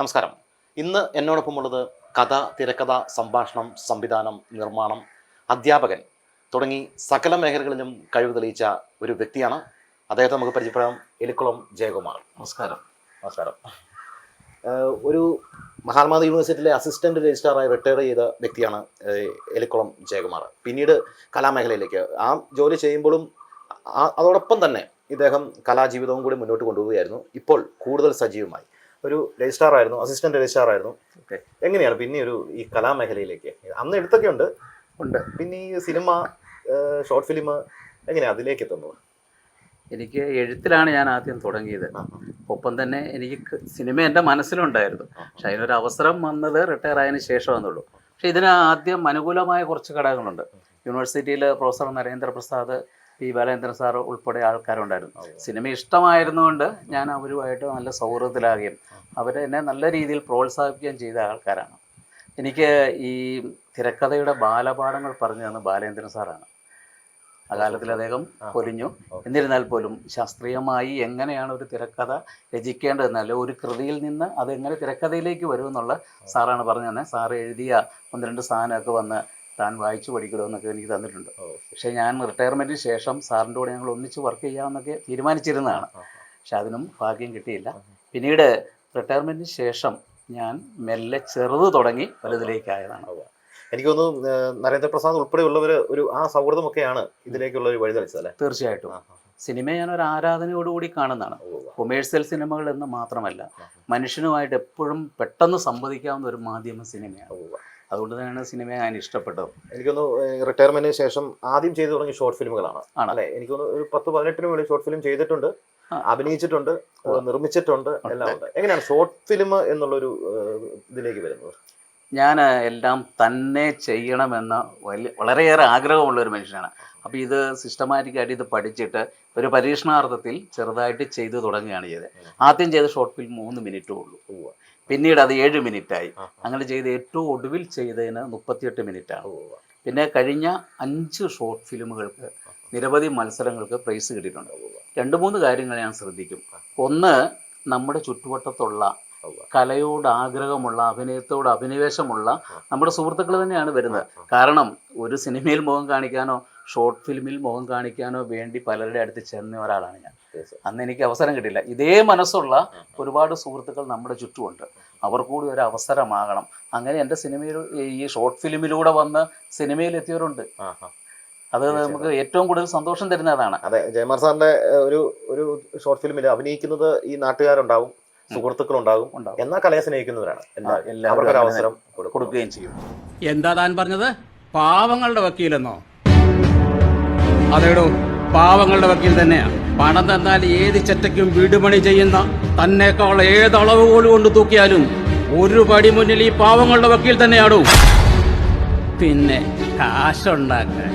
നമസ്കാരം. ഇന്ന് എന്നോടൊപ്പമുള്ളത് കഥ, തിരക്കഥ, സംഭാഷണം, സംവിധാനം, നിർമ്മാണം, അധ്യാപകൻ തുടങ്ങി സകല മേഖലകളിലും കഴിവ് തെളിയിച്ച ഒരു വ്യക്തിയാണ്. അദ്ദേഹത്തെ നമുക്ക് പരിചയപ്പെടാം. എലിക്കുളം ജയകുമാർ. നമസ്കാരം. നമസ്കാരം. ഒരു മഹാത്മാഗാന്ധി യൂണിവേഴ്സിറ്റിയിലെ അസിസ്റ്റന്റ് രജിസ്ട്രാറായി റിട്ടയർ ചെയ്ത വ്യക്തിയാണ് എലിക്കുളം ജയകുമാർ. പിന്നീട് കലാമേഖലയിലേക്ക് ആ ജോലി ചെയ്യുമ്പോഴും അതോടൊപ്പം തന്നെ ഇദ്ദേഹം കലാജീവിതവും കൂടി മുന്നോട്ട് കൊണ്ടുപോവുകയായിരുന്നു. ഇപ്പോൾ കൂടുതൽ സജീവമായി ഒരു രജിസ്ട്രാറായിരുന്നു, അസിസ്റ്റന്റ് രജിസ്ട്രാറായിരുന്നു. ഓക്കെ, എങ്ങനെയാണ് പിന്നെ ഈ കലാമേഖലയിലേക്ക്? അന്ന് എടുത്തൊക്കെ ഉണ്ട്, പിന്നെ ഈ സിനിമ, ഷോർട്ട് ഫിലിം, എങ്ങനെയാണ് അതിലേക്ക് എത്തുന്നത്? എനിക്ക് എഴുത്തിലാണ് ഞാൻ ആദ്യം തുടങ്ങിയത്. ഒപ്പം തന്നെ എനിക്ക് സിനിമ എൻ്റെ മനസ്സിലുണ്ടായിരുന്നു. പക്ഷെ അതിനൊരു അവസരം വന്നത് റിട്ടയർ ആയതിനു ശേഷമാണെന്നുള്ളൂ. പക്ഷെ ഇതിന് ആദ്യം അനുകൂലമായ കുറച്ച് ഘടകങ്ങളുണ്ട്. യൂണിവേഴ്സിറ്റിയിൽ professor Narendra Prasad, P Balendran sir ഉൾപ്പെടെ ആൾക്കാരുണ്ടായിരുന്നു. സിനിമ ഇഷ്ടമായിരുന്നുകൊണ്ട് ഞാൻ അവരുമായിട്ട് നല്ല സൗഹൃദത്തിലാകുകയും അവരെന്നെ നല്ല രീതിയിൽ പ്രോത്സാഹിപ്പിക്കുകയും ചെയ്ത ആൾക്കാരാണ്. എനിക്ക് ഈ തിരക്കഥയുടെ ബാലപാഠങ്ങൾ പറഞ്ഞു തന്ന ബാലേന്ദ്രൻ സാറാണ്. അകാലത്തിൽ അദ്ദേഹം പൊലിഞ്ഞു. എന്നിരുന്നാൽ പോലും ശാസ്ത്രീയമായി എങ്ങനെയാണ് ഒരു തിരക്കഥ രചിക്കേണ്ടതെന്നല്ല, ഒരു കൃതിയിൽ നിന്ന് അതെങ്ങനെ തിരക്കഥയിലേക്ക് വരുമെന്നുള്ള സാറാണ് പറഞ്ഞു തന്നെ. സാറ് എഴുതിയ 1-2 സാധനമൊക്കെ വന്ന് താൻ വായിച്ചു പഠിക്കണമെന്നൊക്കെ എനിക്ക് തന്നിട്ടുണ്ട്. പക്ഷേ ഞാൻ റിട്ടയർമെൻറ്റിന് ശേഷം സാറിൻ്റെ കൂടെ ഞങ്ങൾ ഒന്നിച്ച് വർക്ക് ചെയ്യാമെന്നൊക്കെ തീരുമാനിച്ചിരുന്നതാണ്. പക്ഷെ അതിനും ഭാഗ്യം കിട്ടിയില്ല. പിന്നീട് റിട്ടയർമെൻറ്റിന് ശേഷം ഞാൻ മെല്ലെ ചെറുത് തുടങ്ങി വലുതിലേക്കായതാണ്. എനിക്ക് തോന്നുന്നു നരേന്ദ്രപ്രസാദ് ഉൾപ്പെടെയുള്ളവർ ആ സൗഹൃദമൊക്കെയാണ് ഇതിലേക്കുള്ള ഒരു വഴി തെളിച്ചതല്ലേ? തീർച്ചയായിട്ടും. സിനിമയെ ഞാനൊരു ആരാധനയോടുകൂടി കാണുന്നതാണ്. കൊമേഴ്സ്യൽ സിനിമകൾ എന്ന് മാത്രമല്ല, മനുഷ്യനുമായിട്ട് എപ്പോഴും പെട്ടെന്ന് സംവദിക്കാവുന്ന ഒരു മാധ്യമ സിനിമയാണ്. അതുകൊണ്ട് തന്നെയാണ് സിനിമയെ ഞാൻ ഇഷ്ടപ്പെട്ടത്. എനിക്കൊന്ന് റിട്ടയർമെന്റിന് ശേഷം ആദ്യം ചെയ്തു തുടങ്ങിയ ഷോർട്ട് ഫിലിമുകളാണ് അല്ലേ? എനിക്കൊന്ന് ഒരു 10-18 വേണ്ടി ഷോർട്ട് ഫിലിം ചെയ്തിട്ടുണ്ട്, അഭിനയിച്ചിട്ടുണ്ട്, നിർമ്മിച്ചിട്ടുണ്ട്, എല്ലാം ഉണ്ട്. എങ്ങനെയാണ് ഷോർട്ട് ഫിലിം എന്നുള്ളൊരു ഇതിലേക്ക് വരുന്നത്? ഞാൻ എല്ലാം തന്നെ ചെയ്യണമെന്ന വളരെയേറെ ആഗ്രഹമുള്ളൊരു മനുഷ്യനാണ്. അപ്പോൾ ഇത് സിസ്റ്റമാറ്റിക്കായിട്ട് ഇത് പഠിച്ചിട്ട് ഒരു പരീക്ഷണാർത്ഥത്തിൽ ചെറുതായിട്ട് ചെയ്തു തുടങ്ങുകയാണ് ചെയ്തത്. ആദ്യം ചെയ്ത ഷോർട്ട് ഫിലിം 3 മിനിറ്റേ ഉള്ളൂ. പിന്നീട് അത് 7 മിനിറ്റായി. അങ്ങനെ ചെയ്ത് ഏറ്റവും ഒടുവിൽ ചെയ്തതിന് 38 മിനിറ്റാണ്. പിന്നെ കഴിഞ്ഞ 5 ഷോർട്ട് ഫിലിമുകൾക്ക് നിരവധി മത്സരങ്ങൾക്ക് പ്രൈസ് കിട്ടിയിട്ടുണ്ട്. 2-3 കാര്യങ്ങൾ ഞാൻ ശ്രദ്ധിക്കും. ഒന്ന്, നമ്മുടെ ചുറ്റുവട്ടത്തുള്ള കലയോട് ആഗ്രഹമുള്ള, അഭിനയത്തോട് അഭിനിവേശമുള്ള നമ്മുടെ സുഹൃത്തുക്കൾ തന്നെയാണ് വരുന്നത്. കാരണം ഒരു സിനിമയിൽ മുഖം കാണിക്കാനോ ഷോർട്ട് ഫിലിമിൽ മുഖം കാണിക്കാനോ വേണ്ടി പലരുടെ അടുത്ത് ചെന്ന ഒരാളാണ് ഞാൻ. അന്ന് എനിക്ക് അവസരം കിട്ടില്ല. ഇതേ മനസ്സുള്ള ഒരുപാട് സുഹൃത്തുക്കൾ നമ്മുടെ ചുറ്റുമുണ്ട്. അവർ കൂടി ഒരു അവസരമാകണം. അങ്ങനെ എൻ്റെ സിനിമയിൽ ഈ ഷോർട്ട് ഫിലിമിലൂടെ വന്ന് സിനിമയിൽ എത്തിയവരുണ്ട്. അത് നമുക്ക് ഏറ്റവും കൂടുതൽ സന്തോഷം തരുന്നതാണ്. അതെ, ജയകുമാർ സാറിന്റെ ഒരു ഷോർട്ട് ഫിലിമിൽ അഭിനയിക്കുന്നത് ഈ നാട്ടുകാരുണ്ടാവും, സുഹൃത്തുക്കളുണ്ടാകും, എന്നാൽ കലയെ സ്നേഹിക്കുന്നവരാണ്. എല്ലാവർക്കും അവസരം കൊടുക്കുകയും ചെയ്യും. എന്താ താൻ പറഞ്ഞത്? പാവങ്ങളുടെ വക്കീലെന്നോ? അതേടോ, പാവങ്ങളുടെ വക്കീൽ തന്നെയാ. പണം തന്നാൽ ഏത് ചെറ്റയ്ക്കും വീടുപണി ചെയ്യുന്ന തന്നേക്കാൾ ഏതളവ് പോലും കൊണ്ട് തൂക്കിയാലും ഒരു പടി മുന്നിൽ ഈ പാവങ്ങളുടെ വക്കീൽ തന്നെയാടോ. പിന്നെ കാശുണ്ടാക്കാൻ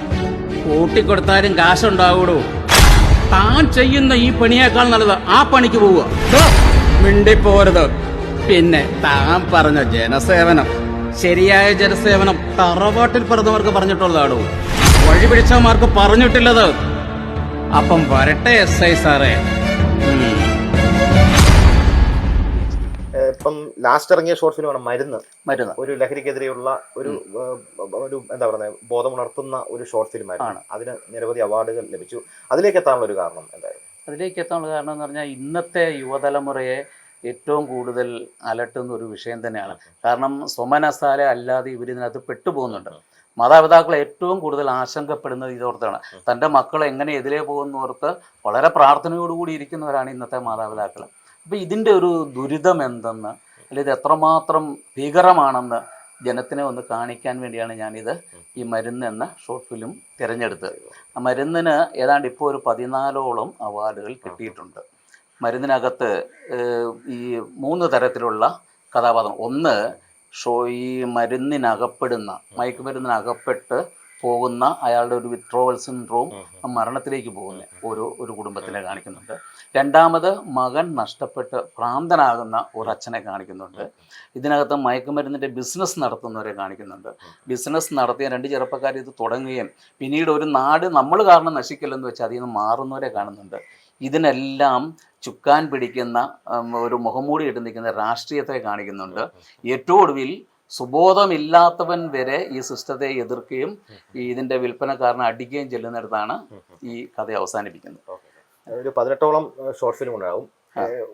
കൂട്ടിക്കൊടുത്താലും കാശുണ്ടാവൂടോ. താൻ ചെയ്യുന്ന ഈ പണിയേക്കാൾ നല്ലത് ആ പണിക്ക് പോവുക. മിണ്ടിപ്പോരുത്. പിന്നെ താൻ പറഞ്ഞ ജനസേവനം, ശരിയായ ജനസേവനം തറവാട്ടിൽ പിറന്നവർക്ക് പറഞ്ഞിട്ടുള്ളതാണോ? വഴിപിടിച്ചവന്മാർക്ക് പറഞ്ഞിട്ടില്ലത്. അപ്പം വരട്ടെ SI സാറേ. ഇപ്പം ലാസ്റ്റ് ഇറങ്ങിയ ഷോർട്ട് ഫിലിമാണ് മരുന്ന്. ഒരു ലഹരിക്കെതിരെയുള്ള ഒരു എന്താ പറയുക, ബോധമുണർത്തുന്ന ഒരു ഷോർട്ട് ഫിലിമായിരുന്നു. അതിന് നിരവധി അവാർഡുകൾ ലഭിച്ചു. അതിലേക്ക് എത്താനുള്ള ഒരു കാരണം എന്തായിരുന്നു? അതിലേക്ക് എത്താനുള്ള കാരണം എന്ന് പറഞ്ഞാൽ ഇന്നത്തെ യുവതലമുറയെ ഏറ്റവും കൂടുതൽ അലട്ടുന്ന ഒരു വിഷയം തന്നെയാണ്. കാരണം സ്വമനസാലെ അല്ലാതെ ഇവരിതിനകത്ത് പെട്ടുപോകുന്നുണ്ട്. മാതാപിതാക്കൾ ഏറ്റവും കൂടുതൽ ആശങ്കപ്പെടുന്നത് ഇതോർത്താണ്. തൻ്റെ മക്കൾ എങ്ങനെ എതിരെ പോകുന്നവർക്ക് വളരെ പ്രാർത്ഥനയോടുകൂടി ഇരിക്കുന്നവരാണ് ഇന്നത്തെ മാതാപിതാക്കൾ. അപ്പോൾ ഇതിൻ്റെ ഒരു ദുരിതം എന്തെന്ന്, അല്ലെങ്കിൽ ഇത് എത്രമാത്രം ഭീകരമാണെന്ന് ജനത്തിനെ ഒന്ന് കാണിക്കാൻ വേണ്ടിയാണ് ഞാനിത് ഈ മരുന്ന് എന്ന ഷോർട്ട് ഫിലിം തിരഞ്ഞെടുത്തത്. ആ മരുന്നിന് ഏതാണ്ട് ഇപ്പോൾ ഒരു 14ഓളം അവാർഡുകൾ കിട്ടിയിട്ടുണ്ട്. മരുന്നിനകത്ത് ഈ 3 തരത്തിലുള്ള കഥാപാത്രം. ഒന്ന്, ഈ മരുന്നിനകപ്പെടുന്ന, മയക്കുമരുന്നിനകപ്പെട്ട് പോകുന്ന അയാളുടെ ഒരു വിത്ഡ്രോവൽ സിൻഡ്രോം, മരണത്തിലേക്ക് പോകുന്ന ഒരു കുടുംബത്തിനെ കാണിക്കുന്നുണ്ട്. രണ്ടാമത്, മകൻ നഷ്ടപ്പെട്ട് ഭ്രാന്തനാകുന്ന ഒരു അച്ഛനെ കാണിക്കുന്നുണ്ട്. ഇതിനകത്ത് മയക്കുമരുന്നിൻ്റെ ബിസിനസ് നടത്തുന്നവരെ കാണിക്കുന്നുണ്ട്. ബിസിനസ് നടത്തിയ 2 ചെറുപ്പക്കാർ ഇത് തുടങ്ങുകയും പിന്നീട് ഒരു നാട് നമ്മൾ കാരണം നശിക്കില്ലെന്ന് വെച്ചാൽ അതിൽ നിന്ന് മാറുന്നവരെ കാണുന്നുണ്ട്. ഇതിനെല്ലാം ചുക്കാൻ പിടിക്കുന്ന ഒരു മുഖംമൂടി ഇട്ട് നിൽക്കുന്ന രാഷ്ട്രീയത്തെ കാണിക്കുന്നുണ്ട്. ഏറ്റവും ഒടുവിൽ സുബോധമില്ലാത്തവൻ വരെ ഈ സിസ്റ്റത്തെ എതിർക്കുകയും ഇതിൻ്റെ വിൽപ്പനക്കാരനെ അടിക്കുകയും ചെല്ലുന്നിടത്താണ് ഈ കഥ അവസാനിപ്പിക്കുന്നത്. ഒരു 18ഓളം ഷോർട്ട് ഫിലിം ഉണ്ടാവും.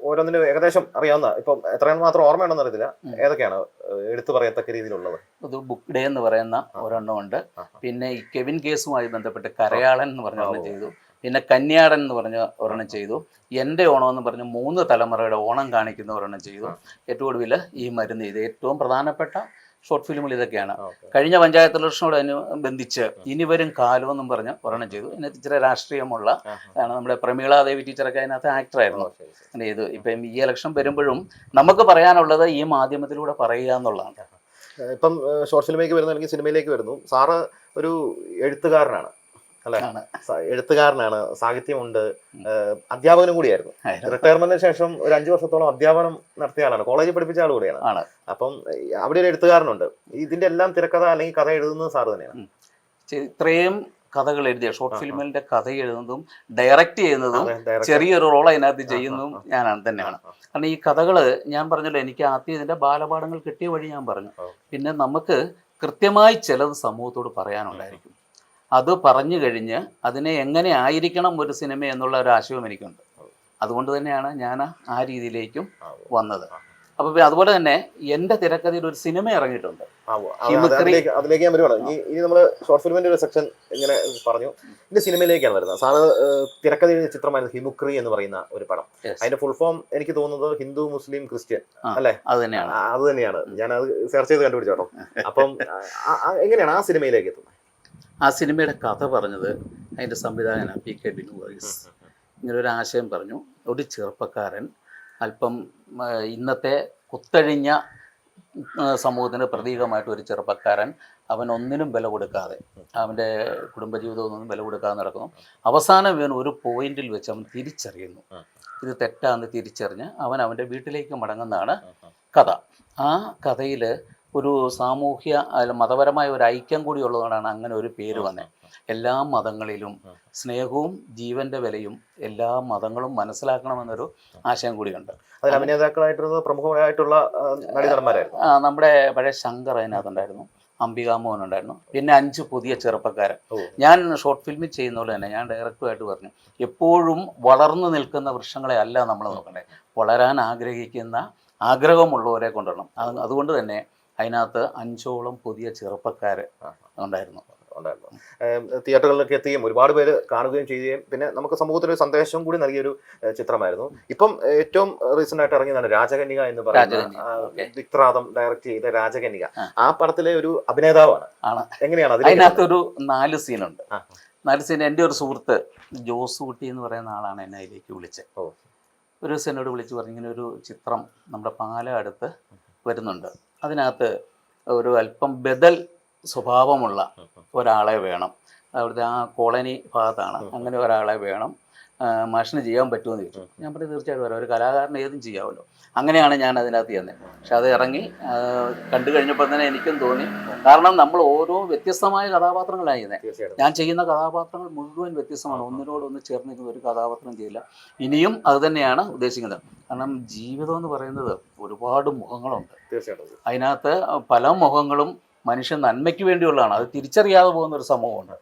ഓരോന്നിനും ഏകദേശം അറിയാവുന്ന, ഇപ്പം എത്രയാണ് മാത്രം ഓർമ്മയുണ്ടെന്ന് അറിയത്തില്ല, ഏതൊക്കെയാണ് എടുത്തു പറയത്തക്ക രീതിയിലുള്ളത്? ഒരു ബുക്ക് ഡേ എന്ന് പറയുന്ന ഒരെണ്ണമുണ്ട്. പിന്നെ ഈ കെവിൻ കേസുമായി ബന്ധപ്പെട്ട് കരയാളൻ എന്ന് പറഞ്ഞ ഒരെണ്ണം ചെയ്തു. പിന്നെ കന്യാടൻ എന്ന് പറഞ്ഞ ഒരെണ്ണം ചെയ്തു. എൻ്റെ ഓണം എന്ന് പറഞ്ഞ് 3 തലമുറയുടെ ഓണം കാണിക്കുന്ന ഒരെണ്ണം ചെയ്തു. ഏറ്റവും ഒടുവിൽ ഈ മരുന്ന്. ഇത് ഏറ്റവും പ്രധാനപ്പെട്ട ഷോർട്ട് ഫിലിമുകൾ ഇതൊക്കെയാണ്. കഴിഞ്ഞ പഞ്ചായത്ത് ഇലക്ഷനോടനുബന്ധിച്ച് ഇനി വരും കാലം എന്നും പറഞ്ഞ് ഒരെണ്ണം ചെയ്തു. ഇതിനകത്ത് ഇച്ചിരി രാഷ്ട്രീയമുള്ള ആണ്. നമ്മുടെ പ്രമീള ദേവി ടീച്ചറൊക്കെ അതിനകത്ത് ആക്ടറായിരുന്നു. അങ്ങനെ ചെയ്തു. ഇപ്പം ഈ ഇലക്ഷൻ വരുമ്പോഴും നമുക്ക് പറയാനുള്ളത് ഈ മാധ്യമത്തിലൂടെ പറയുക എന്നുള്ളതാണ്. ഇപ്പം ഷോർട്ട് ഫിലിമിലേക്ക് വരുന്നു, അല്ലെങ്കിൽ സിനിമയിലേക്ക് വരുന്നു. സാറ് ഒരു എഴുത്തുകാരനാണ് അല്ലെ? എഴുത്തുകാരനാണ്, സാഹിത്യമുണ്ട്, അധ്യാപകനും കൂടിയായിരുന്നു. റിട്ടയർമെന്റിന് ശേഷം ഒരു 5 വർഷത്തോളം അധ്യാപനം നടത്തിയ ആളാണ്, കോളേജിൽ പഠിപ്പിച്ച ആൾ കൂടിയാണ്. അപ്പം അവിടെ ഒരു എഴുത്തുകാരനുണ്ട്. ഇതിന്റെ എല്ലാം തിരക്കഥ അല്ലെങ്കിൽ കഥ എഴുതുന്നത് സാറ് തന്നെയാണ്. ഇത്രയും കഥകൾ എഴുതിയ ഷോർട്ട് ഫിലിമിന്റെ കഥ എഴുതുന്നതും ഡയറക്റ്റ് ചെയ്യുന്നതും ചെറിയൊരു റോൾ അതിനകത്ത് ചെയ്യുന്നതും ഞാനാണ് തന്നെയാണ്. കാരണം ഈ കഥകൾ ഞാൻ പറഞ്ഞല്ലോ, എനിക്ക് ആദ്യം ഇതിന്റെ ബാലപാഠങ്ങൾ കിട്ടിയ വഴി ഞാൻ പറഞ്ഞു. പിന്നെ നമുക്ക് കൃത്യമായി ചിലത് സമൂഹത്തോട് പറയാനുണ്ടായിരിക്കും. അത് പറഞ്ഞു കഴിഞ്ഞ് അതിനെ എങ്ങനെ ആയിരിക്കണം ഒരു സിനിമ എന്നുള്ള ഒരു ആശയവും എനിക്കുണ്ട്. അതുകൊണ്ട് തന്നെയാണ് ഞാൻ ആ രീതിയിലേക്കും വന്നത്. അപ്പൊ അതുപോലെ തന്നെ എൻ്റെ തിരക്കഥയിൽ ഒരു സിനിമ ഇറങ്ങിയിട്ടുണ്ട്. അതിലേക്ക് ഞാൻ വരുവാണ്. ഇനി നമ്മൾ ഷോർട്ട് ഫിലിമിന്റെ ഒരു സെക്ഷൻ ഇങ്ങനെ പറഞ്ഞു, ഇതിന്റെ സിനിമയിലേക്കാണ് വരുന്നത്. സാറ് തിരക്കഥ ചിത്രമായിരുന്നു ഹിമുക്രി എന്ന് പറയുന്ന ഒരു പടം. അതിന്റെ ഫുൾ ഫോം എനിക്ക് തോന്നുന്നത് ഹിന്ദു മുസ്ലിം ക്രിസ്ത്യൻ അല്ലേ? അത് തന്നെയാണ്. ഞാൻ അത് സെർച്ച് ചെയ്ത് കണ്ടുപിടിച്ചോട്ടോ. അപ്പം എങ്ങനെയാണ് ആ സിനിമയിലേക്ക് എത്തുന്നത്? ആ സിനിമയുടെ കഥ പറഞ്ഞത് അതിൻ്റെ സംവിധായകൻ PK ബിനു വർഗീസ്. ഇങ്ങനൊരു ആശയം പറഞ്ഞു. ഒരു ചെറുപ്പക്കാരൻ, അല്പം ഇന്നത്തെ കുത്തഴിഞ്ഞ സമൂഹത്തിന് പ്രതീകമായിട്ട് ഒരു ചെറുപ്പക്കാരൻ, അവൻ ഒന്നിനും വില കൊടുക്കാതെ, അവൻ്റെ കുടുംബജീവിതമൊന്നും വില കൊടുക്കാതെ നടക്കുന്നു. അവസാനം ഇവൻ ഒരു പോയിന്റിൽ വെച്ച് അവൻ തിരിച്ചറിയുന്നു, ഇത് തെറ്റാന്ന് തിരിച്ചറിഞ്ഞ് അവൻ അവൻ്റെ വീട്ടിലേക്ക് മടങ്ങുന്നതാണ് കഥ. ആ കഥയിൽ ഒരു സാമൂഹ്യ മതപരമായ ഒരു ഐക്യം കൂടി ഉള്ളതുകൊണ്ടാണ് അങ്ങനെ ഒരു പേര് വന്നത്. എല്ലാ മതങ്ങളിലും സ്നേഹവും ജീവന്റെ വിലയും എല്ലാ മതങ്ങളും മനസ്സിലാക്കണമെന്നൊരു ആശയം കൂടിയുണ്ട്. അഭിനേതാക്കളായിട്ടുള്ള പ്രമുഖമായിട്ടുള്ള നടന്മാരായിരുന്നു. നമ്മുടെ പഴയ ശങ്കർ അതിനകത്തുണ്ടായിരുന്നു, അംബികാമോഹൻ ഉണ്ടായിരുന്നു, പിന്നെ 5 പുതിയ ചെറുപ്പക്കാരൻ. ഞാൻ ഷോർട്ട് ഫിലിമിൽ ചെയ്യുന്ന പോലെ തന്നെ ഞാൻ ഡയറക്ടറുമായിട്ട് പറഞ്ഞു, എപ്പോഴും വളർന്നു നിൽക്കുന്ന വൃക്ഷങ്ങളെ അല്ല നമ്മൾ നോക്കണ്ടേ, വളരാൻ ആഗ്രഹിക്കുന്ന ആഗ്രഹമുള്ളവരെ കൊണ്ടുവരണം. അതുകൊണ്ട് തന്നെ അതിനകത്ത് 5ഓളം പുതിയ ചെറുപ്പക്കാർ ഉണ്ടായിരുന്നു. തിയേറ്ററുകളിലൊക്കെ എത്തുകയും ഒരുപാട് പേര് കാണുകയും ചെയ്യുകയും പിന്നെ നമുക്ക് സമൂഹത്തിന് ഒരു സന്ദേശം കൂടി നൽകിയൊരു ചിത്രമായിരുന്നു. ഇപ്പം ഏറ്റവും റീസെന്റ് ആയിട്ട് ഇറങ്ങിയതാണ് രാജകന്യക എന്ന് പറയുന്നത്, വിക്രാതം ഡയറക്ട് ചെയ്ത രാജകന്യക. ആ പടത്തിലെ ഒരു അഭിനേതാവാണ്. എങ്ങനെയാണ് അതിനകത്തൊരു 4 സീനുണ്ട്. 4 സീൻ എൻ്റെ ഒരു സുഹൃത്ത് ജോസ് കുട്ടി എന്ന് പറയുന്ന ആളാണ് എന്നെ അതിലേക്ക് വിളിച്ചത്. ഒരു ദിവസം എന്നോട് വിളിച്ച് പറഞ്ഞു, ഇങ്ങനെ ഒരു ചിത്രം നമ്മുടെ പാലടുത്ത് വരുന്നുണ്ട്, അതിനകത്ത് ഒരു അല്പം ബദൽ സ്വഭാവമുള്ള ഒരാളെ വേണം, അവിടുത്തെ ആ കോളനി ഭാഗത്താണ്, അങ്ങനെ ഒരാളെ വേണം, മാഷിന് ചെയ്യാൻ പറ്റുമെന്ന് ചോദിച്ചു. ഞാൻ പറഞ്ഞു തീർച്ചയായിട്ടും വരാം, ഒരു കലാകാരന് ഏതും ചെയ്യാമല്ലോ. അങ്ങനെയാണ് ഞാൻ അതിനകത്ത് ചെന്നത്. പക്ഷെ അത് ഇറങ്ങി കണ്ടു കഴിഞ്ഞപ്പോൾ തന്നെ എനിക്കും തോന്നി, കാരണം നമ്മൾ ഓരോ വ്യത്യസ്തമായ കഥാപാത്രങ്ങളാണ് ചെയ്യുന്നത്. ഞാൻ ചെയ്യുന്ന കഥാപാത്രങ്ങൾ മുഴുവൻ വ്യത്യസ്തമാണ്, ഒന്നിനോടൊന്ന് ചേർന്ന് നിൽക്കുന്ന ഒരു കഥാപാത്രം ചെയ്യില്ല. ഇനിയും അത് തന്നെയാണ് ഉദ്ദേശിക്കുന്നത്. കാരണം ജീവിതം എന്ന് പറയുന്നത് ഒരുപാട് മുഖങ്ങളുണ്ട്. തീർച്ചയായിട്ടും അതിനകത്ത് പല മുഖങ്ങളും മനുഷ്യൻ നന്മയ്ക്ക് വേണ്ടിയുള്ളതാണ്. അത് തിരിച്ചറിയാതെ പോകുന്ന ഒരു സമൂഹമുണ്ട്.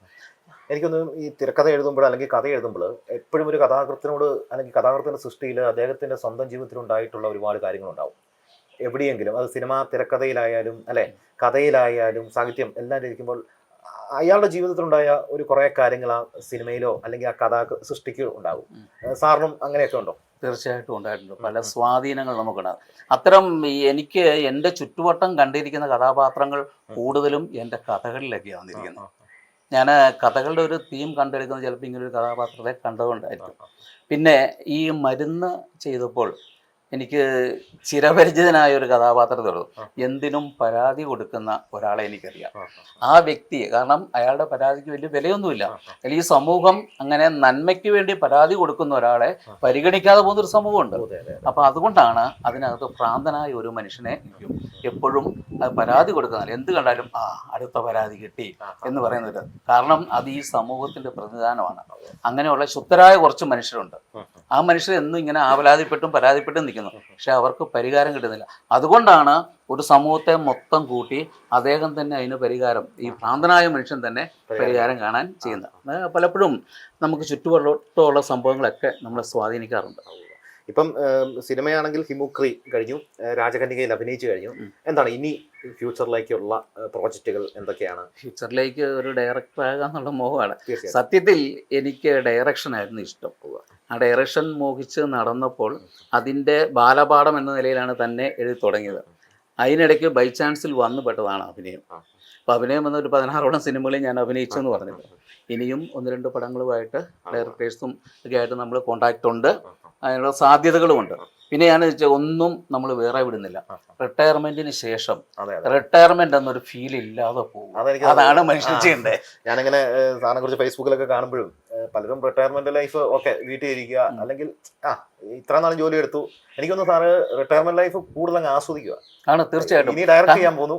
എനിക്കൊന്ന് ഈ തിരക്കഥ എഴുതുമ്പോൾ അല്ലെങ്കിൽ കഥ എഴുതുമ്പോൾ എപ്പോഴും ഒരു കഥാകൃത്തിനോട് അല്ലെങ്കിൽ കഥാകൃത്തിന്റെ സൃഷ്ടിയിൽ അദ്ദേഹത്തിന്റെ സ്വന്തം ജീവിതത്തിലുണ്ടായിട്ടുള്ള ഒരുപാട് കാര്യങ്ങളുണ്ടാവും. എവിടെയെങ്കിലും അത് സിനിമ തിരക്കഥയിലായാലും അല്ലെ കഥയിലായാലും സാഹിത്യം എല്ലാം ഇരിക്കുമ്പോൾ അയാളുടെ ജീവിതത്തിലുണ്ടായ ഒരു കുറേ കാര്യങ്ങൾ ആ സിനിമയിലോ അല്ലെങ്കിൽ ആ കഥാ സൃഷ്ടിക്കോ ഉണ്ടാകും. സാറിനും അങ്ങനെയൊക്കെ ഉണ്ടോ? തീർച്ചയായിട്ടും ഉണ്ടായിട്ടുണ്ട്. പല സ്വാധീനങ്ങൾ നമുക്കുണ്ടാകും. അത്തരം എനിക്ക് എൻ്റെ ചുറ്റുവട്ടം കണ്ടിരിക്കുന്ന കഥാപാത്രങ്ങൾ കൂടുതലും എൻ്റെ കഥകളിലൊക്കെയാണ് വന്നിരിക്കുന്നത്. ഞാൻ കഥകളുടെ ഒരു തീം കണ്ടെടുക്കുന്നത് ചിലപ്പോൾ ഇങ്ങനൊരു കഥാപാത്രത്തെ കണ്ടുകൊണ്ടായിരിക്കും. പിന്നെ ഈ മരുന്ന് ചെയ്തപ്പോൾ എനിക്ക് ചിരപരിചിതനായ ഒരു കഥാപാത്രത്തോട് എന്തിനും പരാതി കൊടുക്കുന്ന ഒരാളെ എനിക്കറിയാം. ആ വ്യക്തിയെ, കാരണം അയാളുടെ പരാതിക്ക് വലിയ വിലയൊന്നുമില്ല, അല്ലെങ്കിൽ ഈ സമൂഹം അങ്ങനെ നന്മയ്ക്ക് വേണ്ടി പരാതി കൊടുക്കുന്ന ഒരാളെ പരിഗണിക്കാതെ പോകുന്നൊരു സമൂഹമുണ്ട്. അപ്പോൾ അതുകൊണ്ടാണ് അതിനകത്ത് ഭ്രാന്തനായ ഒരു മനുഷ്യനെ എപ്പോഴും അത് പരാതി കൊടുക്കുന്നില്ല. എന്ത് കണ്ടാലും അടുത്ത പരാതി കിട്ടി എന്ന് പറയുന്നത്. കാരണം അത് ഈ സമൂഹത്തിൻ്റെ പ്രതിനിധാനമാണ്. അങ്ങനെയുള്ള ശുദ്ധരായ കുറച്ച് മനുഷ്യരുണ്ട്. ആ മനുഷ്യർ എന്നും ഇങ്ങനെ ആവലാതിപ്പെട്ടും പരാതിപ്പെട്ടും നിൽക്കുന്നു. പക്ഷെ അവർക്ക് പരിഹാരം കിട്ടുന്നില്ല. അതുകൊണ്ടാണ് ഒരു സമൂഹത്തെ മൊത്തം കൂട്ടി അദ്ദേഹം തന്നെ അതിന് പരിഹാരം, ഈ ഭ്രാന്തനായ മനുഷ്യൻ തന്നെ പരിഹാരം കാണാൻ ചെയ്യുന്നത്. പലപ്പോഴും നമുക്ക് ചുറ്റുവട്ടമുള്ള സംഭവങ്ങളൊക്കെ നമ്മളെ സ്വാധീനിക്കാറുണ്ട്. ഇപ്പം സിനിമയാണെങ്കിൽ ഹിമുക്രി കഴിഞ്ഞു, രാജകന്യകയിൽ അഭിനയിച്ചു കഴിഞ്ഞു. എന്താണ് ഇനി ഫ്യൂച്ചറിലേക്കുള്ള പ്രോജക്റ്റുകൾ എന്തൊക്കെയാണ്? ഫ്യൂച്ചറിലേക്ക് ഒരു ഡയറക്ടർ ആകാന്നുള്ള മോഹമാണ്. സത്യത്തിൽ എനിക്ക് ഡയറക്ഷനായിരുന്നു ഇഷ്ടം. ആ ഡയറക്ഷൻ മോഹിച്ച് നടന്നപ്പോൾ അതിൻ്റെ ബാലപാഠം എന്ന നിലയിലാണ് തന്നെ എഴുതി തുടങ്ങിയത്. അതിനിടയ്ക്ക് ബൈ ചാൻസിൽ വന്നു പെട്ടതാണ് അഭിനയം. അപ്പോൾ അഭിനയം വന്ന ഒരു 16ഓളം സിനിമകളിൽ ഞാൻ അഭിനയിച്ചു എന്ന് പറഞ്ഞിട്ട് ഇനിയും 1-2 പടങ്ങളുമായിട്ട് ഡയറക്ടേഴ്സും ഒക്കെ ആയിട്ട് നമ്മൾ കോണ്ടാക്റ്റ് ഉണ്ട്. അതിനുള്ള സാധ്യതകളുമുണ്ട്. പിന്നെ ഞാൻ ഒന്നും നമ്മൾ വേറെ വിടുന്നില്ല. റിട്ടയർമെന്റിന് ശേഷം റിട്ടയർമെന്റ് എന്നൊരു ഫീൽ ഇല്ലാതെ പോകും. അതാണ് മനുഷ്യൻ ചെയ്യേണ്ടത്. ഞാനിങ്ങനെ സാറിനെ കുറിച്ച് ഫേസ്ബുക്കിലൊക്കെ കാണുമ്പോഴും പലരും റിട്ടയർമെന്റ് ലൈഫ് ഓക്കെ വീട്ടിൽ ഇരിക്കുക, അല്ലെങ്കിൽ ഇത്ര നാളും ജോലി എടുത്തു. എനിക്കൊന്ന് സാറ് റിട്ടയർമെന്റ് ലൈഫ് കൂടുതൽ ആസ്വദിക്കുക ആണ്. തീർച്ചയായിട്ടും ഇനി ഡയറക്റ്റ് ചെയ്യാൻ പോകുന്നു.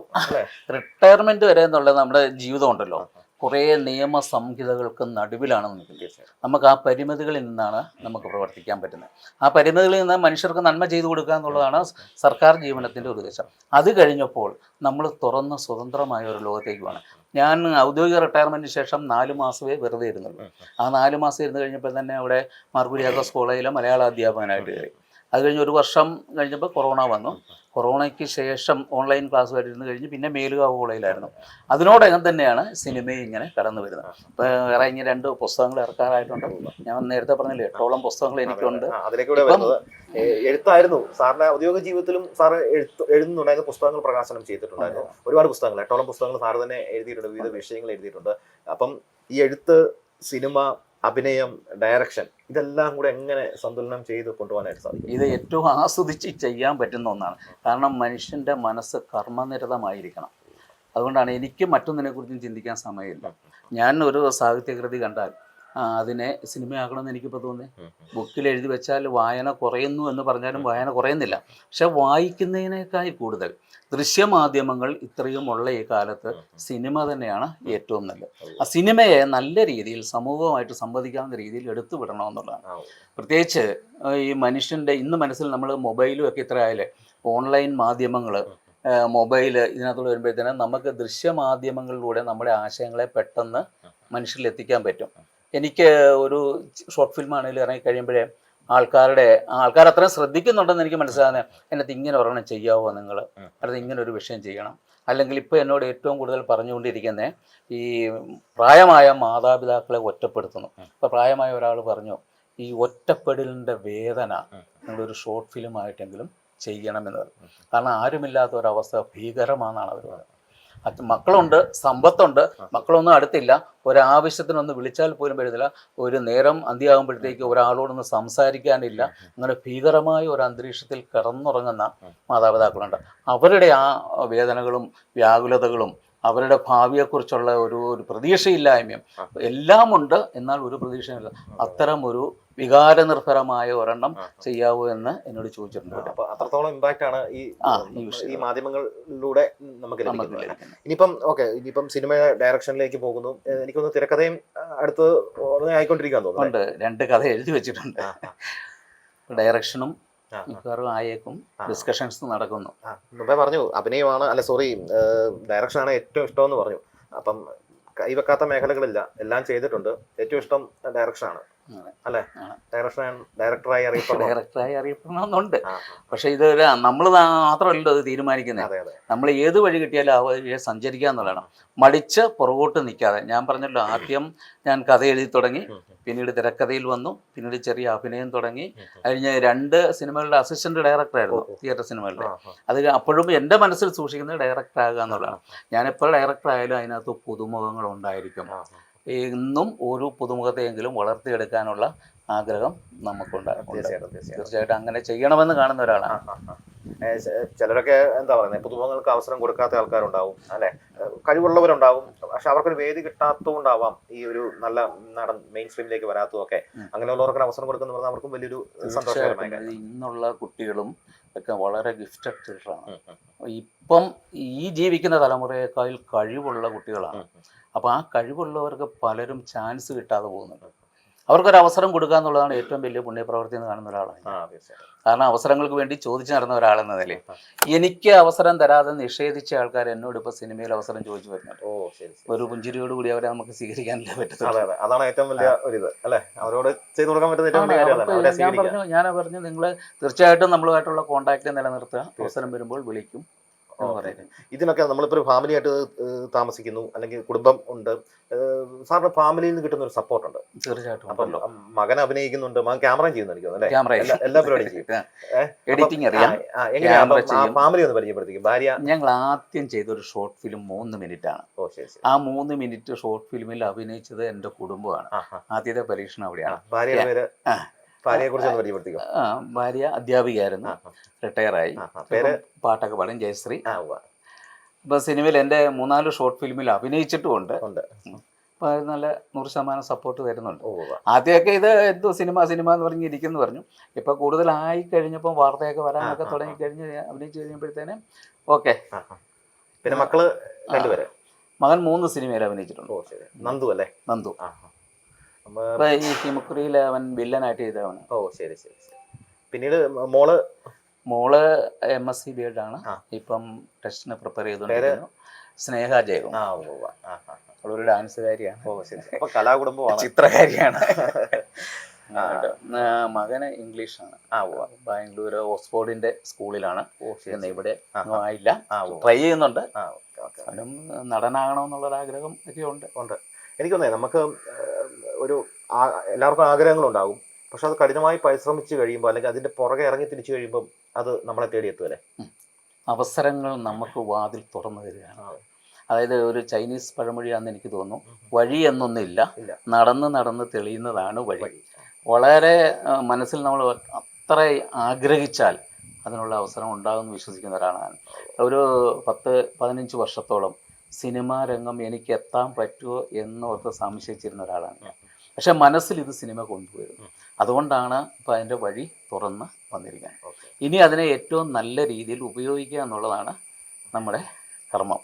റിട്ടയർമെന്റ് വരെ എന്നുള്ളത് നമ്മുടെ ജീവിതം ഉണ്ടല്ലോ, കുറേ നിയമ സംഹിതകൾക്ക് നടുവിലാണ് നിൽക്കുന്നത്. നമുക്ക് ആ പരിമിതികളിൽ നിന്നാണ് നമുക്ക് പ്രവർത്തിക്കാൻ പറ്റുന്നത്. ആ പരിമിതികളിൽ നിന്ന് മനുഷ്യർക്ക് നന്മ ചെയ്തു കൊടുക്കുക എന്നുള്ളതാണ് സർക്കാർ ജീവനത്തിൻ്റെ ഒരു ഉദ്ദേശം. അത് കഴിഞ്ഞപ്പോൾ നമ്മൾ തുറന്ന് സ്വതന്ത്രമായ ഒരു ലോകത്തേക്ക് വേണം. ഞാൻ ഔദ്യോഗിക റിട്ടയർമെൻറ്റിന് ശേഷം 4 മാസമേ വെറുതെ ഇരുന്നുള്ളൂ. ആ 4 മാസം ഇരുന്ന് കഴിഞ്ഞപ്പോൾ തന്നെ അവിടെ മാർ കുര്യാക്കോസ് കോളേജിലെ മലയാള അധ്യാപകനായിട്ട് കയറി. അത് കഴിഞ്ഞ് 1 വർഷം കഴിഞ്ഞപ്പോൾ കൊറോണ വന്നു. കൊറോണയ്ക്ക് ശേഷം ഓൺലൈൻ ക്ലാസ്സുമായിട്ട് ഇരുന്ന് കഴിഞ്ഞ് പിന്നെ മേലുകാവ് കോളേജിലായിരുന്നു. അതിനോടകം തന്നെയാണ് സിനിമയും ഇങ്ങനെ കടന്നു വരുന്നത്. ഇപ്പോൾ വേറെ ഇങ്ങനെ 2 പുസ്തകങ്ങൾ ഇറക്കാറായിട്ടുണ്ട്. ഞാൻ നേരത്തെ പറഞ്ഞില്ലേ 8ഓളം പുസ്തകങ്ങൾ എനിക്കുണ്ട്. എഴുത്തായിരുന്നു സാറിന്റെ ഔദ്യോഗിക ജീവിതത്തിലും സാറ് എഴുതുന്നുണ്ടായിരുന്ന പുസ്തകങ്ങൾ പ്രകാശനം ചെയ്തിട്ടുണ്ടായിരുന്നു. ഒരുപാട് പുസ്തകങ്ങൾ, 8ഓളം പുസ്തകങ്ങൾ സാറ് തന്നെ എഴുതിയിട്ടുണ്ട്, വിവിധ വിഷയങ്ങൾ എഴുതിയിട്ടുണ്ട്. അപ്പം ഈ എഴുത്ത്, സിനിമ, അഭിനയം, ഡയറക്ഷൻ ഇതെല്ലാം കൂടെ എങ്ങനെ സന്തുലനം ചെയ്ത് കൊണ്ടുപോകാനായിട്ട് സാധിക്കും? ഇത് ഏറ്റവും ആസ്വദിച്ച് ചെയ്യാൻ പറ്റുന്ന ഒന്നാണ്. കാരണം മനുഷ്യൻ്റെ മനസ്സ് കർമ്മനിരതമായിരിക്കണം. അതുകൊണ്ടാണ് എനിക്ക് മറ്റൊന്നിനെക്കുറിച്ചും ചിന്തിക്കാൻ സമയമില്ല. ഞാൻ ഒരു സാഹിത്യകൃതി കണ്ടാൽ അതിനെ സിനിമയാക്കണമെന്ന് എനിക്കിപ്പോൾ തോന്നി. ബുക്കിൽ എഴുതി വെച്ചാൽ വായന കുറയുന്നു എന്ന് പറഞ്ഞാലും വായന കുറയുന്നില്ല. പക്ഷെ വായിക്കുന്നതിനേക്കാൾ കൂടുതൽ ദൃശ്യമാധ്യമങ്ങൾ ഇത്രയും ഉള്ള ഈ കാലത്ത് സിനിമ തന്നെയാണ് ഏറ്റവും നല്ലത്. ആ സിനിമയെ നല്ല രീതിയിൽ സമൂഹവുമായിട്ട് സംവദിക്കാവുന്ന രീതിയിൽ എടുത്തു വിടണമെന്നുള്ളതാണ്. പ്രത്യേകിച്ച് ഈ മനുഷ്യൻ്റെ ഇന്ന് മനസ്സിൽ നമ്മൾ മൊബൈലും ഒക്കെ ഇത്ര ആയാലേ, ഓൺലൈൻ മാധ്യമങ്ങൾ, മൊബൈൽ ഇതിനകത്തോട് വരുമ്പോഴത്തേനും നമുക്ക് ദൃശ്യമാധ്യമങ്ങളിലൂടെ നമ്മുടെ ആശയങ്ങളെ പെട്ടെന്ന് മനുഷ്യരിൽ എത്തിക്കാൻ പറ്റും. എനിക്ക് ഒരു ഷോർട്ട് ഫിലിമാണെങ്കിലും ഇറങ്ങി കഴിയുമ്പോഴേ ആൾക്കാർ അത്രയും ശ്രദ്ധിക്കുന്നുണ്ടെന്ന് എനിക്ക് മനസ്സിലാകുന്നത്. എന്നിട്ട് ഇങ്ങനെ ഒരെണ്ണം ചെയ്യാവോ നിങ്ങൾ, അടുത്ത് ഇങ്ങനെ ഒരു വിഷയം ചെയ്യണം. അല്ലെങ്കിൽ ഇപ്പോൾ എന്നോട് ഏറ്റവും കൂടുതൽ പറഞ്ഞുകൊണ്ടിരിക്കുന്നത് ഈ പ്രായമായ മാതാപിതാക്കളെ ഒറ്റപ്പെടുത്തുന്നു. ഇപ്പോൾ പ്രായമായ ഒരാൾ പറഞ്ഞു, ഈ ഒറ്റപ്പെടലിൻ്റെ വേദന നിങ്ങളൊരു ഷോർട്ട് ഫിലിമായിട്ടെങ്കിലും ചെയ്യണമെന്ന് പറഞ്ഞു. കാരണം ആരുമില്ലാത്ത ഒരവസ്ഥ ഭീകരമാണെന്നാണ് അവർ പറയുന്നത്. മക്കളുണ്ട്, സമ്പത്തുണ്ട്, മക്കളൊന്നും അടുത്തില്ല, ഒരാവശ്യത്തിനൊന്ന് വിളിച്ചാൽ പോലും വരുന്നില്ല, ഒരു നേരം അന്ത്യമാകുമ്പോഴത്തേക്ക് ഒരാളോടൊന്ന് സംസാരിക്കാനില്ല. അങ്ങനെ ഭീകരമായ ഒരു അന്തരീക്ഷത്തിൽ കിടന്നുറങ്ങുന്ന മാതാപിതാക്കളുണ്ട്. അവരുടെ ആ വേദനകളും വ്യാകുലതകളും അവരുടെ ഭാവിയെക്കുറിച്ചുള്ള ഒരു പ്രതീക്ഷയില്ലായ്മയും എല്ലാം ഉണ്ട്. എന്നാൽ ഒരു പ്രതീക്ഷയില്ല. അത്തരം ഒരു വികാരനിർഭരമായ ഒരെണ്ണം ചെയ്യാവോ എന്ന് എന്നോട് ചോദിച്ചിട്ടുണ്ട്. അപ്പോൾ അത്രത്തോളം ഇമ്പാക്റ്റ് ആണ് ഈ മാധ്യമങ്ങളിലൂടെ നമുക്ക് ലഭിക്കുന്നത്. ഇനിയിപ്പം സിനിമ ഡയറക്ഷനിലേക്ക് പോകുന്നു. എനിക്കൊന്ന് തിരക്കഥയും അടുത്ത് ആയിക്കൊണ്ടിരിക്കാൻ തോന്നുന്നു. 2 കഥ എഴുതി വെച്ചിട്ടുണ്ട്. ഡയറക്ഷനും മിക്കവാറും ആയേക്കും. ഡിസ്കഷൻസ് നടക്കുന്നു. മുമ്പേ പറഞ്ഞു അഭിനയമാണ്, ഡയറക്ഷനാണ് ഏറ്റവും ഇഷ്ടമെന്ന് പറഞ്ഞു. അപ്പം കൈവെക്കാത്ത മേഖലകളില്ല, എല്ലാം ചെയ്തിട്ടുണ്ട്. ഏറ്റവും ഇഷ്ടം ഡയറക്ഷനാണ് അല്ലേ? ഡയറക്ടറായി അറിയപ്പെടണമെന്നുണ്ട്. പക്ഷെ ഇത് നമ്മൾ മാത്രമല്ലല്ലോ അത് തീരുമാനിക്കുന്നത്. നമ്മൾ ഏത് വഴി കിട്ടിയാലും ആ വഴിയെ സഞ്ചരിക്കുക എന്നുള്ളതാണ്. മടിച്ച് പുറകോട്ട് നിൽക്കാതെ. ഞാൻ പറഞ്ഞല്ലോ, ആദ്യം ഞാൻ കഥ എഴുതി തുടങ്ങി, പിന്നീട് തിരക്കഥയിൽ വന്നു, പിന്നീട് ചെറിയ അഭിനയം തുടങ്ങി. കഴിഞ്ഞ 2 സിനിമകളുടെ അസിസ്റ്റന്റ് ഡയറക്ടറായിരുന്നു, തിയേറ്റർ സിനിമകളുടെ. അത് അപ്പോഴും എൻ്റെ മനസ്സിൽ സൂക്ഷിക്കുന്നത് ഡയറക്ടറാകുക എന്നുള്ളതാണ്. ഞാനെപ്പോൾ ഡയറക്ടറായാലും അതിനകത്ത് പുതുമുഖങ്ങൾ ഉണ്ടായിരിക്കും. ഇന്നും ഒരു പുതുമുഖത്തെയെങ്കിലും വളർത്തിയെടുക്കാനുള്ള ആഗ്രഹം നമുക്കുണ്ടാകും. തീർച്ചയായിട്ടും അങ്ങനെ ചെയ്യണമെന്ന് കാണുന്ന ഒരാളാണ്. ചിലരൊക്കെ എന്താ പറയുന്നത്, പുതുമുഖങ്ങൾക്ക് അവസരം കൊടുക്കാത്ത ആൾക്കാരുണ്ടാവും അല്ലെ, കഴിവുള്ളവരുണ്ടാവും, പക്ഷെ അവർക്കൊരു വേദി കിട്ടാത്തതുകൊണ്ടാവാം ഈ ഒരു നല്ല നടൻ മെയിൻ സ്ട്രീമിലേക്ക് വരാത്തതൊക്കെ. അങ്ങനെയുള്ളവർക്ക് അവസരം കൊടുക്കുന്ന പറഞ്ഞാൽ അവർക്കും വലിയൊരു സന്തോഷകരമായ കാര്യം. ഇന്നുള്ള കുട്ടികളും ഒക്കെ വളരെ ഗിഫ്റ്റഡ് ചിൽഡ്രനാണ്. ഇപ്പം ഈ ജീവിക്കുന്ന തലമുറയേക്കാൾ കഴിവുള്ള കുട്ടികളാണ്. അപ്പോൾ ആ കഴിവുള്ളവർക്ക് പലരും ചാൻസ് കിട്ടാതെ പോകുന്നുണ്ട്. അവർക്കൊരു അവസരം കൊടുക്കുക എന്നുള്ളതാണ് ഏറ്റവും വലിയ പുണ്യപ്രവൃത്തി എന്ന് കാണുന്ന ഒരാളാണ്. കാരണം അവസരങ്ങൾക്ക് വേണ്ടി ചോദിച്ചു നടന്ന ഒരാളെന്ന നിലയിൽ എനിക്ക് അവസരം തരാതെ നിഷേധിച്ച ആൾക്കാർ എന്നോട് ഇപ്പോൾ സിനിമയിൽ അവസരം ചോദിച്ചു വരുന്നുണ്ട്. ഒരു പുഞ്ചിരിയോടുകൂടി അവരെ നമുക്ക് സ്വീകരിക്കാനല്ലേ പറ്റത്തുള്ളൂ. അതാണ് ഏറ്റവും വലിയ ഒരു ഇത് അല്ലേ, അവരോട് ചെയ്തു കൊടുക്കാൻ പറ്റുന്ന. ഞാൻ പറഞ്ഞു നിങ്ങൾ തീർച്ചയായിട്ടും നമ്മളുമായിട്ടുള്ള കോൺടാക്ട് നിലനിർത്തുക, അവസരം വരുമ്പോൾ വിളിക്കും എന്ന് പറയുന്നത്. ഇതിനൊക്കെ നമ്മളിപ്പോൾ ഒരു ഫാമിലി ആയിട്ട് താമസിക്കുന്നു, അല്ലെങ്കിൽ കുടുംബം ഉണ്ട്, സാറിന് ഫാമിലിയിൽ നിന്ന് കിട്ടുന്ന ഒരു സപ്പോർട്ട് ഉണ്ട്. തീർച്ചയായിട്ടും. അപ്പം മകൻ അഭിനയിക്കുന്നുണ്ട്, മകൻ ക്യാമറയും ചെയ്യുന്നുണ്ട്, എല്ലാ പരിപാടിയും ചെയ്യും, എഡിറ്റിംഗ് അറിയാം. ഫാമിലി ഒന്ന് പരിചയപ്പെടുത്തിക്കും. ഭാര്യ ഞങ്ങൾ ആദ്യം ചെയ്തൊരു ഷോർട്ട് ഫിലിം 3 മിനിറ്റാണ്. ആ 3 മിനിറ്റ് ഷോർട്ട് ഫിലിമിൽ അഭിനയിച്ചത് എൻ്റെ കുടുംബമാണ്. ആദ്യത്തെ പരീക്ഷണം അവിടെയാണ്. ഭാര്യയുടെ പേര്? ഭാര്യയെ കുറിച്ച് പരിചയപ്പെടുത്തിക്കോ. ഭാര്യ അധ്യാപികയായിരുന്നു, റിട്ടയറായി, പാട്ടൊക്കെ പാടും, ജയശ്രീ. ഇപ്പം സിനിമയിൽ എൻ്റെ 3-4 ഷോർട്ട് ഫിലിമിൽ അഭിനയിച്ചിട്ടുമുണ്ട്. അപ്പോൾ അത് നല്ല 100% സപ്പോർട്ട് തരുന്നുണ്ട്. ആദ്യമൊക്കെ ഇത് എന്തോ സിനിമ എന്ന് പറഞ്ഞിരിക്കുന്നു പറഞ്ഞു. ഇപ്പോൾ കൂടുതലായി കഴിഞ്ഞപ്പോൾ വാർത്തയൊക്കെ വരാനൊക്കെ തുടങ്ങിക്കഴിഞ്ഞ് അഭിനയിച്ച് കഴിഞ്ഞപ്പോഴത്തേനും ഓക്കെ. പിന്നെ മക്കള് 2 പേര്? മകൻ 3 സിനിമയിൽ അഭിനയിച്ചിട്ടുണ്ട്. നന്ദു അല്ലേ? നന്ദു. ഈ ഹിമുക്രിയിൽ അവൻ വില്ലനായിട്ട് ചെയ്തവന്. ശരി. പിന്നീട് മോള് MSc BEd ആണ്. ഇപ്പം ടെസ്റ്റിന് പ്രിപ്പയർ ചെയ്തുകൊണ്ടിരിക്കുന്നു. സ്നേഹ ജയകും. അവളൊരു ഡാൻസുകാരിയാണ്, കലാകുടുംബമാണ്, ചിത്രകാരിയാണ്. മകന് ഇംഗ്ലീഷാണ്. ബാംഗ്ലൂർ ഓക്സ്ഫോർഡിന്റെ സ്കൂളിലാണ്. ഇവിടെ ആയില്ല, ട്രൈ ചെയ്യുന്നുണ്ട്. അവനും നടനാകണമെന്നുള്ളൊരാഗ്രഹം ഒക്കെ ഉണ്ട്. എനിക്കൊന്നേ, നമുക്ക് ഒരു എല്ലാവർക്കും ആഗ്രഹങ്ങളുണ്ടാകും, പക്ഷെ അത് കഠിനമായി പരിശ്രമിച്ച് കഴിയുമ്പോൾ, അല്ലെങ്കിൽ അതിന്റെ പുറകെ ഇറങ്ങി തിരിച്ചു കഴിയുമ്പോൾ അത് നമ്മളെ തേടിയെത്തുമല്ലേ? അവസരങ്ങൾ നമുക്ക് വാതിൽ തുറന്നു തരികയാണ്. അതായത് ഒരു ചൈനീസ് പഴമൊഴിയാണെന്ന് എനിക്ക് തോന്നുന്നു, വഴി എന്നൊന്നില്ല, നടന്ന് തെളിയുന്നതാണ് വഴി. വളരെ മനസ്സിൽ നമ്മൾ അത്ര ആഗ്രഹിച്ചാൽ അതിനുള്ള അവസരം ഉണ്ടാകുമെന്ന് വിശ്വസിക്കുന്ന ഒരാളാണ്. ഒരു 10-15 വർഷത്തോളം സിനിമാ രംഗം എനിക്ക് എത്താൻ പറ്റുമോ എന്നോർത്ത് സംശയിച്ചിരുന്ന ഒരാളാണ്. പക്ഷെ മനസ്സിൽ ഇത് സിനിമ കൊണ്ടുവരും. അതുകൊണ്ടാണ് ഇപ്പം അതിൻ്റെ വഴി തുറന്ന് വന്നിരിക്കുന്നത്. ഇനി അതിനെ ഏറ്റവും നല്ല രീതിയിൽ ഉപയോഗിക്കുക എന്നുള്ളതാണ് നമ്മുടെ കർമ്മം.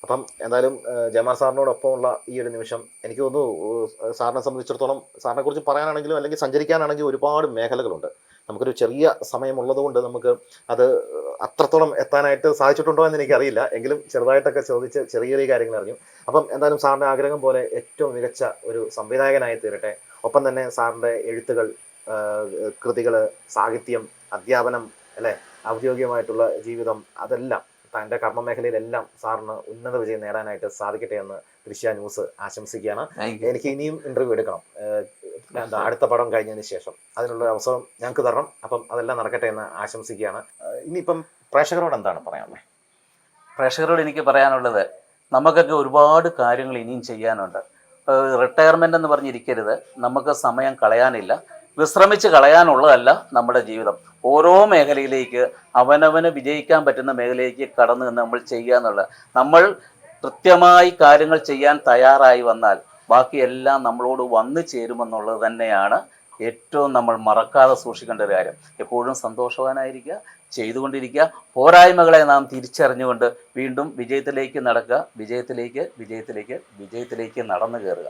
അപ്പം എന്തായാലും ജയമാർ സാറിനോടൊപ്പമുള്ള ഈ ഒരു നിമിഷം എനിക്ക് തോന്നുന്നു, സാറിനെ സംബന്ധിച്ചിടത്തോളം, സാറിനെ കുറിച്ച് പറയാനാണെങ്കിലും അല്ലെങ്കിൽ സഞ്ചരിക്കാനാണെങ്കിലും ഒരുപാട് മേഖലകളുണ്ട്. നമുക്കൊരു ചെറിയ സമയമുള്ളത് കൊണ്ട് നമുക്ക് അത് അത്രത്തോളം എത്താനായിട്ട് സാധിച്ചിട്ടുണ്ടോ എന്ന് എനിക്കറിയില്ല. എങ്കിലും ചെറുതായിട്ടൊക്കെ ചോദിച്ച് ചെറിയ കാര്യങ്ങൾ അറിഞ്ഞു. അപ്പം എന്തായാലും സാറിൻ്റെ ആഗ്രഹം പോലെ ഏറ്റവും മികച്ച ഒരു സംവിധായകനായി തീരട്ടെ. ഒപ്പം തന്നെ സാറിൻ്റെ എഴുത്തുകൾ, കൃതികൾ, സാഹിത്യം, അധ്യാപനം അല്ലേ, ഔദ്യോഗികമായിട്ടുള്ള ജീവിതം, അതെല്ലാം തൻ്റെ കർമ്മമേഖലയിലെല്ലാം സാറിന് ഉന്നത വിജയം നേടാനായിട്ട് സാധിക്കട്ടെ എന്ന് ദൃശ്യ ന്യൂസ് ആശംസിക്കുകയാണ്. എനിക്ക് ഇനിയും ഇൻ്റർവ്യൂ എടുക്കണം, അടുത്ത പടം കഴിഞ്ഞതിന് ശേഷം അതിനുള്ള അവസരം ഞങ്ങൾക്ക് തരണം. അപ്പം അതെല്ലാം നടക്കട്ടെ എന്ന് ആശംസിക്കുകയാണ്. ഇനിയിപ്പം പ്രേക്ഷകരോട് എന്താണ് പറയാനുള്ളത്? പ്രേക്ഷകരോട് എനിക്ക് പറയാനുള്ളത്, നമുക്കൊക്കെ ഒരുപാട് കാര്യങ്ങൾ ഇനിയും ചെയ്യാനുണ്ട്. റിട്ടയർമെൻ്റ് എന്ന് പറഞ്ഞിരിക്കരുത്, നമുക്ക് സമയം കളയാനില്ല. വിശ്രമിച്ച് കളയാനുള്ളതല്ല നമ്മുടെ ജീവിതം. ഓരോ മേഖലയിലേക്ക് അവനവന് വിജയിക്കാൻ പറ്റുന്ന മേഖലയിലേക്ക് കടന്നു നിന്ന് നമ്മൾ ചെയ്യുക എന്നുള്ളത്. നമ്മൾ കൃത്യമായി കാര്യങ്ങൾ ചെയ്യാൻ തയ്യാറായി വന്നാൽ ബാക്കിയെല്ലാം നമ്മളോട് വന്നു ചേരുമെന്നുള്ളത് തന്നെയാണ് ഏറ്റവും നമ്മൾ മറക്കാതെ സൂക്ഷിക്കേണ്ട ഒരു കാര്യം. എപ്പോഴും സന്തോഷവാനായിരിക്കുക, ചെയ്തുകൊണ്ടിരിക്കുക. പോരായ്മകളെ നാം തിരിച്ചറിഞ്ഞുകൊണ്ട് വീണ്ടും വിജയത്തിലേക്ക് നടക്കുക, വിജയത്തിലേക്ക് നടന്നു കയറുക.